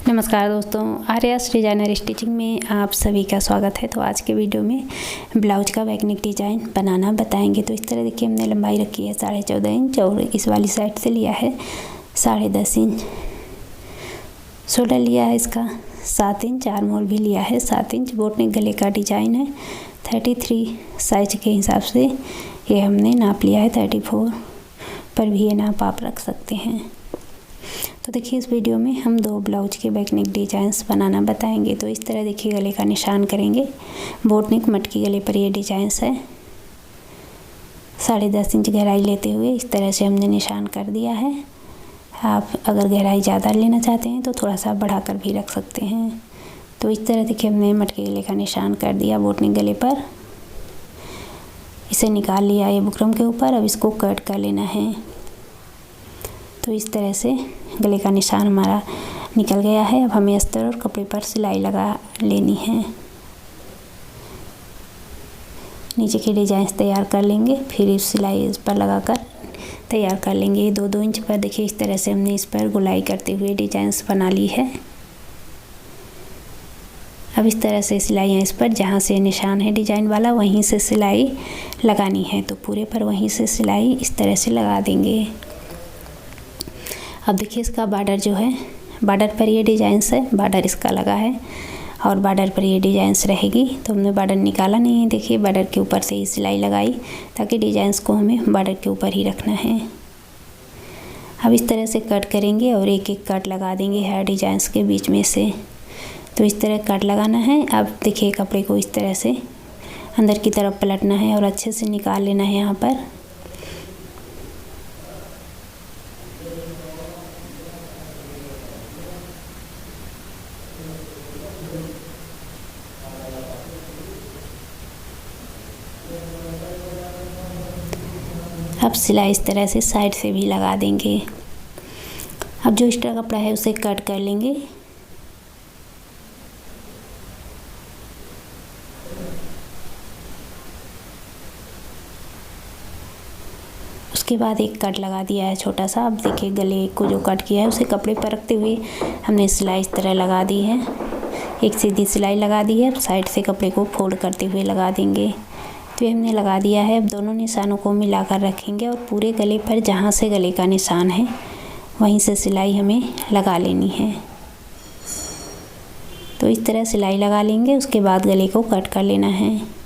नमस्कार दोस्तों, Arya's designer stitching में आप सभी का स्वागत है। तो आज के वीडियो में ब्लाउज का बैकनेक डिज़ाइन बनाना बताएंगे। तो इस तरह देखिए, हमने लंबाई रखी है 14.5 इंच और इस वाली साइड से लिया है 10.5 इंच। शोल्डर लिया है इसका 7 इंच, आर्म होल भी लिया है 7 इंच। बोटनेक गले का डिज़ाइन है 33 साइज के हिसाब से ये हमने नाप लिया है। 34 पर भी ये नाप आप रख सकते हैं। तो देखिए, इस वीडियो में हम 2 ब्लाउज के बैकनेक डिजाइन्स बनाना बताएंगे। तो इस तरह देखिए गले का निशान करेंगे। बोटनेक मटकी गले पर ये डिजाइन्स है। 10.5 इंच गहराई लेते हुए इस तरह से हमने निशान कर दिया है। आप अगर गहराई ज़्यादा लेना चाहते हैं तो थोड़ा सा बढ़ाकर भी रख सकते हैं। तो इस तरह देखिए हमने मटकी गले का निशान कर दिया बोटनेक गले पर। इसे निकाल लिया ये बुकरम के ऊपर। अब इसको कट कर लेना है। तो इस तरह से गले का निशान हमारा निकल गया है। अब हमें अस्तर और कपड़े पर सिलाई लगा लेनी है। नीचे की डिजाइन तैयार कर लेंगे, फिर इस सिलाई इस पर लगाकर तैयार कर लेंगे। 2-2 इंच पर देखिए इस तरह से हमने इस पर गुलाई करते हुए डिजाइन्स बना ली है। अब इस तरह से सिलाइयाँ इस पर जहाँ से निशान है डिजाइन वाला वहीं से सिलाई लगानी है। तो पूरे पर वहीं से सिलाई इस तरह से लगा देंगे। अब देखिए इसका बॉर्डर जो है, बॉर्डर पर ये डिजाइन्स है, बॉर्डर इसका लगा है और बॉर्डर पर ये डिजाइन्स रहेगी। तो हमने बॉर्डर निकाला नहीं है। देखिए बॉर्डर के ऊपर से ही सिलाई लगाई ताकि डिजाइन्स को हमें बॉर्डर के ऊपर ही रखना है। अब इस तरह से कट करेंगे और एक एक कट लगा देंगे हर डिजाइन्स के बीच में से। तो इस तरह कट लगाना है। अब देखिए कपड़े को इस तरह से अंदर की तरफ पलटना है और अच्छे से निकाल लेना है यहाँ पर। अब सिलाई इस तरह से साइड से भी लगा देंगे। अब जो एक्स्ट्रा कपड़ा है उसे कट कर लेंगे। उसके बाद एक कट लगा दिया है छोटा सा। अब देखिए गले को जो कट किया है उसे कपड़े पर रखते हुए हमने सिलाई इस तरह लगा दी है। एक सीधी सिलाई लगा दी है। साइड से कपड़े को फोल्ड करते हुए लगा देंगे। तो ये हमने लगा दिया है। अब दोनों निशानों को मिलाकर रखेंगे और पूरे गले पर जहाँ से गले का निशान है वहीं से सिलाई हमें लगा लेनी है। तो इस तरह सिलाई लगा लेंगे। उसके बाद गले को कट कर लेना है।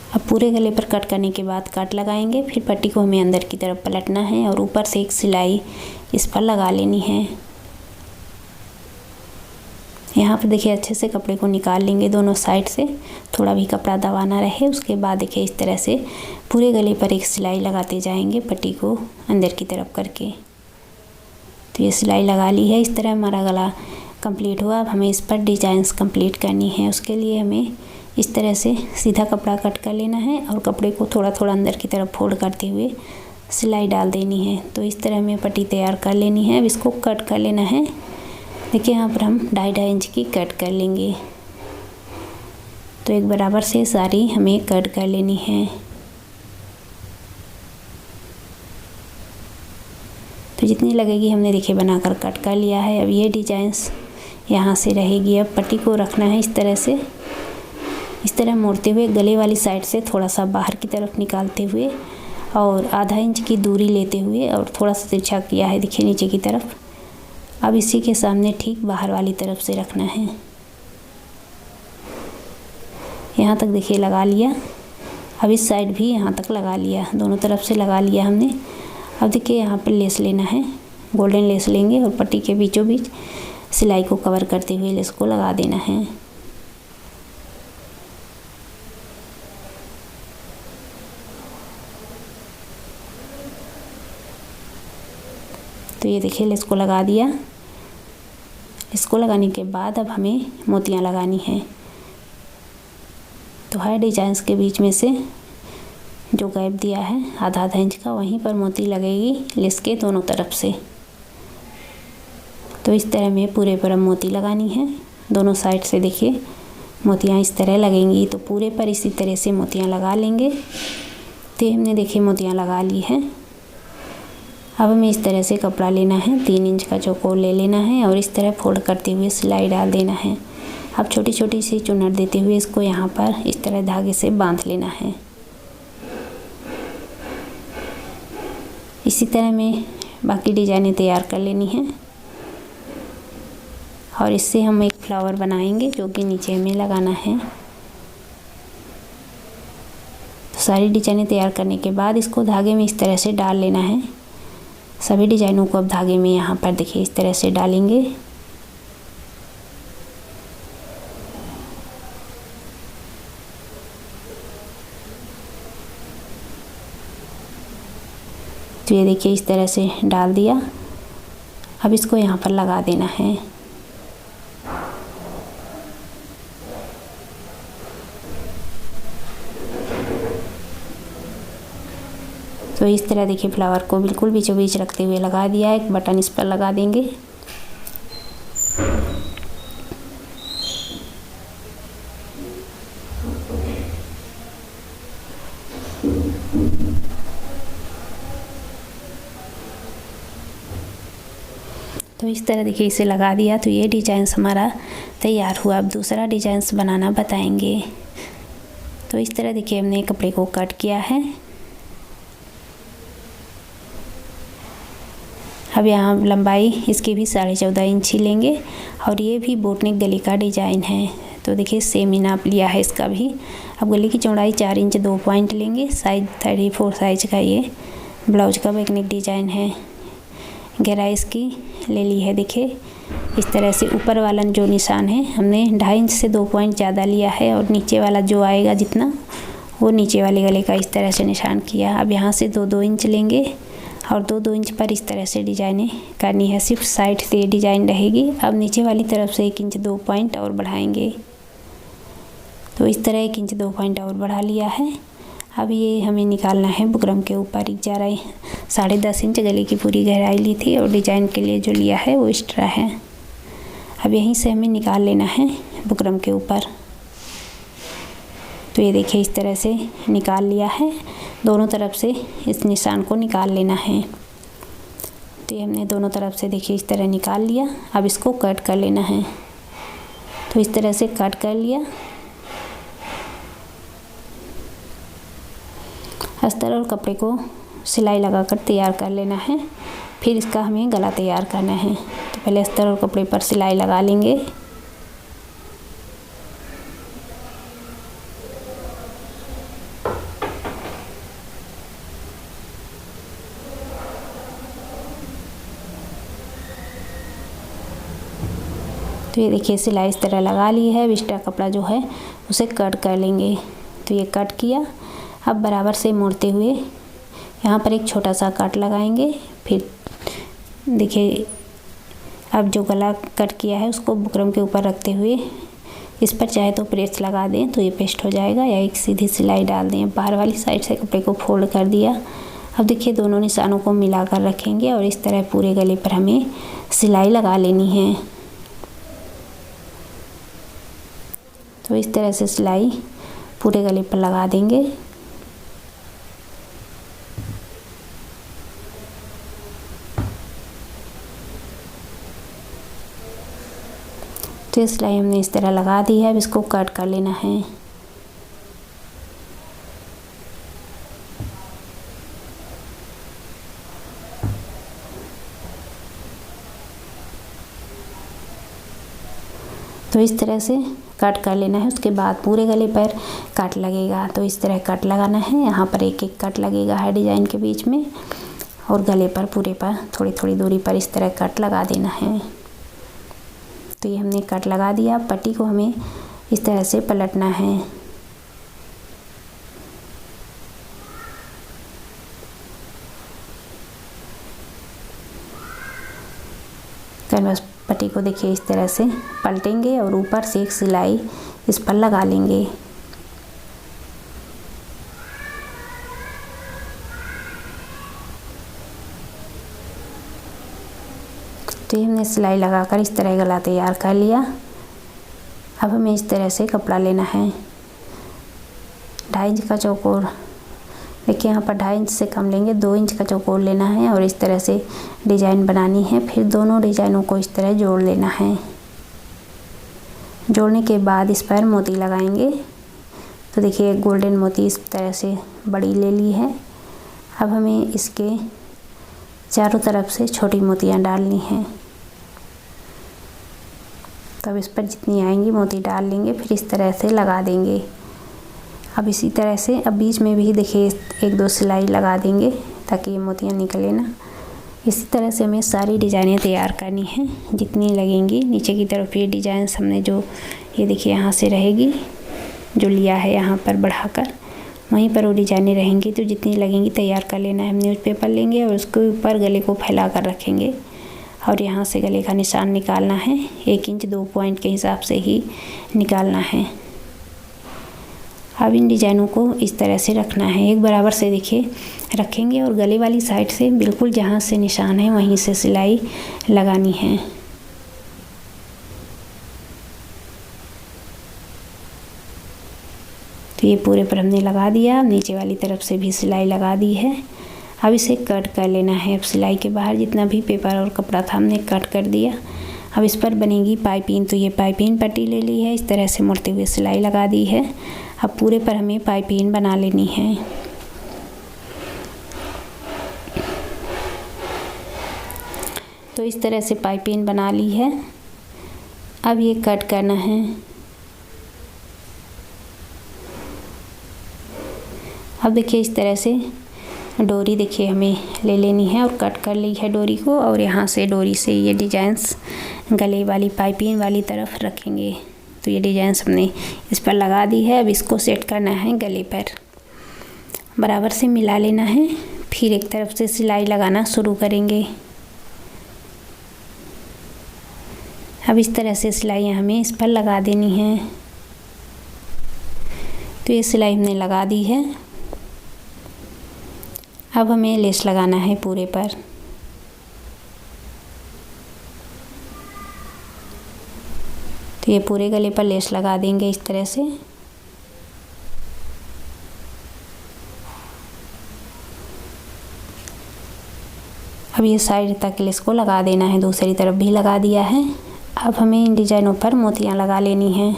अब पूरे गले पर कट करने के बाद कट लगाएंगे। फिर पट्टी को हमें अंदर की तरफ पलटना है और ऊपर से एक सिलाई इस पर लगा लेनी है। यहाँ पर देखिए अच्छे से कपड़े को निकाल लेंगे दोनों साइड से, थोड़ा भी कपड़ा दबाना रहे। उसके बाद देखिए इस तरह से पूरे गले पर एक सिलाई लगाते जाएंगे पट्टी को अंदर की तरफ करके। तो ये सिलाई लगा ली है। इस तरह हमारा गला कंप्लीट हुआ। अब हमें इस पर डिजाइन्स कंप्लीट करनी है। उसके लिए हमें इस तरह से सीधा कपड़ा कट कर लेना है और कपड़े को थोड़ा थोड़ा अंदर की तरफ फोल्ड करते हुए सिलाई डाल देनी है। तो इस तरह हमें पट्टी तैयार कर लेनी है। अब इसको कट कर लेना है। देखिए यहाँ पर हम 2.5 इंच की कट कर लेंगे। तो एक बराबर से सारी हमें कट कर लेनी है। तो जितनी लगेगी हमने देखिए बनाकर कट कर लिया है। अब ये डिजाइन्स यहाँ से रहेगी। अब पट्टी को रखना है इस तरह से, इस तरह मोड़ते हुए गले वाली साइड से थोड़ा सा बाहर की तरफ निकालते हुए और आधा इंच की दूरी लेते हुए और थोड़ा सा तिरछा किया है देखिए नीचे की तरफ। अब इसी के सामने ठीक बाहर वाली तरफ से रखना है। यहाँ तक देखिए लगा लिया। अब इस साइड भी यहाँ तक लगा लिया, दोनों तरफ से लगा लिया हमने। अब देखिए यहाँ पर लेस लेना है, गोल्डन लेस लेंगे और पट्टी के बीचों बीच सिलाई को कवर करते हुए लेस को लगा देना है। तो ये देखिए लेस को लगा दिया। इसको लगाने के बाद अब हमें मोतियाँ लगानी है। तो हर डिजाइन्स के बीच में से जो गैप दिया है आधा आधा इंच का, वहीं पर मोती लगेगी लेस के दोनों तरफ से। तो इस तरह में पूरे पर मोती लगानी है दोनों साइड से। देखिए मोतियाँ इस तरह लगेंगी। तो पूरे पर इसी तरह से मोतियाँ लगा लेंगे। तो हमने देखिए मोतियाँ लगा ली हैं। अब हमें इस तरह से कपड़ा लेना है, 3 इंच का चौकोर ले लेना है और इस तरह फोल्ड करते हुए सिलाई डाल देना है। अब छोटी छोटी सी चुनट देते हुए इसको यहाँ पर इस तरह धागे से बांध लेना है। इसी तरह में बाकी डिजाइनें तैयार कर लेनी है और इससे हम एक फ्लावर बनाएंगे जो कि नीचे हमें लगाना है। तो सारी डिजाइनें तैयार करने के बाद इसको धागे में इस तरह से डाल लेना है। सभी डिजाइनों को अब धागे में यहाँ पर देखिए इस तरह से डालेंगे। तो ये देखिए इस तरह से डाल दिया। अब इसको यहाँ पर लगा देना है। तो इस तरह देखिए फ्लावर को बिल्कुल बीचों बीच रखते हुए लगा दिया। एक बटन इस पर लगा देंगे। तो इस तरह देखिए इसे लगा दिया। तो ये डिजाइन हमारा तैयार हुआ। अब दूसरा डिजाइन बनाना बताएंगे। तो इस तरह देखिए हमने कपड़े को कट किया है। अब यहाँ लंबाई इसकी भी 14.5 इंच ही लेंगे और ये भी बोटनिक गले का डिजाइन है। तो देखिए सेम ही नाप लिया है इसका भी। अब गले की चौड़ाई 4 इंच 2 पॉइंट लेंगे। साइज 34 साइज का ये ब्लाउज का बैकनेक डिजाइन है। गहराई इसकी ले ली है देखिए इस तरह से। ऊपर वाला जो निशान है हमने 2.5 इंच से 2 पॉइंट ज़्यादा लिया है और नीचे वाला जो आएगा जितना वो नीचे वाले गले का इस तरह से निशान किया। अब यहाँ से 2-2 इंच लेंगे और 2-2 इंच पर इस तरह से डिजाइनें करनी है। सिर्फ साइड से डिजाइन रहेगी। अब नीचे वाली तरफ से 1 इंच 2 पॉइंट और बढ़ाएंगे। तो इस तरह 1 इंच 2 पॉइंट और बढ़ा लिया है। अब ये हमें निकालना है बुकरम के ऊपर। 10.5 इंच गले की पूरी गहराई ली थी और डिजाइन के लिए जो लिया है वो एक्स्ट्रा है। अब यहीं से हमें निकाल लेना है बुकरम के ऊपर। तो ये देखिए इस तरह से निकाल लिया है। दोनों तरफ से इस निशान को निकाल लेना है। तो ये हमने दोनों तरफ से देखिए इस तरह निकाल लिया। अब इसको कट कर लेना है। तो इस तरह से कट कर लिया। अस्तर और कपड़े को सिलाई लगाकर तैयार कर लेना है। फिर इसका हमें गला तैयार करना है। तो पहले अस्तर और कपड़े पर सिलाई लगा लेंगे। तो ये देखिए सिलाई इस तरह लगा ली है। एक्स्ट्रा कपड़ा जो है उसे कट कर लेंगे। तो ये कट किया। अब बराबर से मोड़ते हुए यहाँ पर एक छोटा सा कट लगाएंगे। फिर देखिए अब जो गला कट किया है उसको बुकरम के ऊपर रखते हुए इस पर चाहे तो प्रेस लगा दें तो ये पेस्ट हो जाएगा, या एक सीधी सिलाई डाल दें। बाहर वाली साइड से कपड़े को फोल्ड कर दिया। अब देखिए दोनों निशानों को मिलाकर रखेंगे और इस तरह पूरे गले पर हमें सिलाई लगा लेनी है। तो इस तरह से सिलाई पूरे गले पर लगा देंगे। तो सिलाई हमने इस तरह लगा दी है। अब इसको कट कर लेना है। तो इस तरह से कट कर लेना है। उसके बाद पूरे गले पर कट लगेगा। तो इस तरह कट लगाना है। यहाँ पर एक एक कट लगेगा है डिजाइन के बीच में और गले पर पूरे पर थोड़ी थोड़ी दूरी पर इस तरह कट लगा देना है। तो ये हमने कट लगा दिया। पट्टी को हमें इस तरह से पलटना है। कैनवास पट्टी को देखिए इस तरह से पलटेंगे और ऊपर से एक सिलाई इस पर लगा लेंगे। तो हमने सिलाई लगाकर इस तरह गला तैयार कर लिया। अब हमें इस तरह से कपड़ा लेना है 2.5 इंच का चौकोर। देखिए यहाँ पर 2.5 इंच से कम लेंगे, 2 इंच का चौकोर लेना है और इस तरह से डिजाइन बनानी है। फिर दोनों डिजाइनों को इस तरह जोड़ लेना है। जोड़ने के बाद इस पर मोती लगाएंगे। तो देखिए गोल्डन मोती इस तरह से बड़ी ले ली है। अब हमें इसके चारों तरफ से छोटी मोतियाँ डालनी हैं। तो अब इस पर जितनी आएंगी मोती डाल लेंगे, फिर इस तरह से लगा देंगे। अब इसी तरह से अब बीच में भी देखिए 1-2 सिलाई लगा देंगे ताकि ये मोतियाँ निकले ना। इसी तरह से हमें सारी डिज़ाइनें तैयार करनी हैं जितनी लगेंगी। नीचे की तरफ ये डिज़ाइन हमने जो ये देखिए यहाँ से रहेगी, जो लिया है यहाँ पर बढ़ाकर वहीं पर वो डिज़ाइनें रहेंगी। तो जितनी लगेंगी तैयार कर लेना है। हम न्यूज़पेपर लेंगे और उसके ऊपर गले को फैला कर रखेंगे और यहाँ से गले का निशान निकालना है। 1 इंच 2 पॉइंट के हिसाब से ही निकालना है। अब इन डिज़ाइनों को इस तरह से रखना है, एक बराबर से देखिए रखेंगे और गले वाली साइड से बिल्कुल जहाँ से निशान है वहीं से सिलाई लगानी है। तो ये पूरे पर हमने लगा दिया। नीचे वाली तरफ से भी सिलाई लगा दी है। अब इसे कट कर लेना है। अब सिलाई के बाहर जितना भी पेपर और कपड़ा था हमने कट कर दिया। अब इस पर बनेगी पाइपिंग। तो ये पाइपिंग पट्टी ले ली है, इस तरह से मुड़ते हुए सिलाई लगा दी है। अब पूरे पर हमें पाइपिंग बना लेनी है। तो इस तरह से पाइपिंग बना ली है। अब ये कट करना है। अब देखिए इस तरह से डोरी देखिए हमें ले लेनी है और कट कर ली है डोरी को, और यहाँ से डोरी से ये डिजाइन्स गले वाली पाइपिंग वाली तरफ रखेंगे। तो ये डिजाइन्स हमने इस पर लगा दी है। अब इसको सेट करना है गले पर, बराबर से मिला लेना है। फिर एक तरफ से सिलाई लगाना शुरू करेंगे। अब इस तरह से सिलाई हमें इस पर लगा देनी है। तो ये सिलाई हमने लगा दी है। अब हमें लेस लगाना है पूरे पर। तो ये पूरे गले पर लेस लगा देंगे इस तरह से। अब ये साइड तक लेस को लगा देना है, दूसरी तरफ भी लगा दिया है। अब हमें इन डिजाइनों पर मोतियाँ लगा लेनी हैं।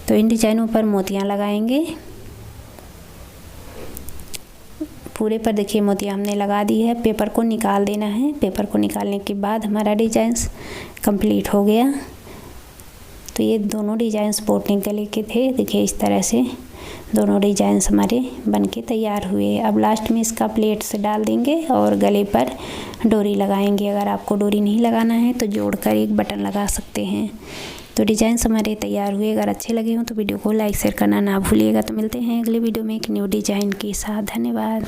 तो इन डिजाइनों पर मोतियाँ लगाएंगे। पूरे पर देखिए मोतियाँ हमने लगा दी है। पेपर को निकाल देना है। पेपर को निकालने के बाद हमारा डिजाइन्स कंप्लीट हो गया। तो ये दोनों डिजाइन्स बोटनेक गले के थे। देखिए इस तरह से दोनों डिजाइन्स हमारे बनके तैयार हुए। अब लास्ट में इसका प्लेट्स डाल देंगे और गले पर डोरी लगाएंगे। अगर आपको डोरी नहीं लगाना है तो जोड़कर एक बटन लगा सकते हैं। तो डिजाइन्स हमारे तैयार हुए। अगर अच्छे लगे हों तो वीडियो को लाइक शेयर करना ना भूलिएगा। तो मिलते हैं अगले वीडियो में एक न्यू डिजाइन के साथ। धन्यवाद।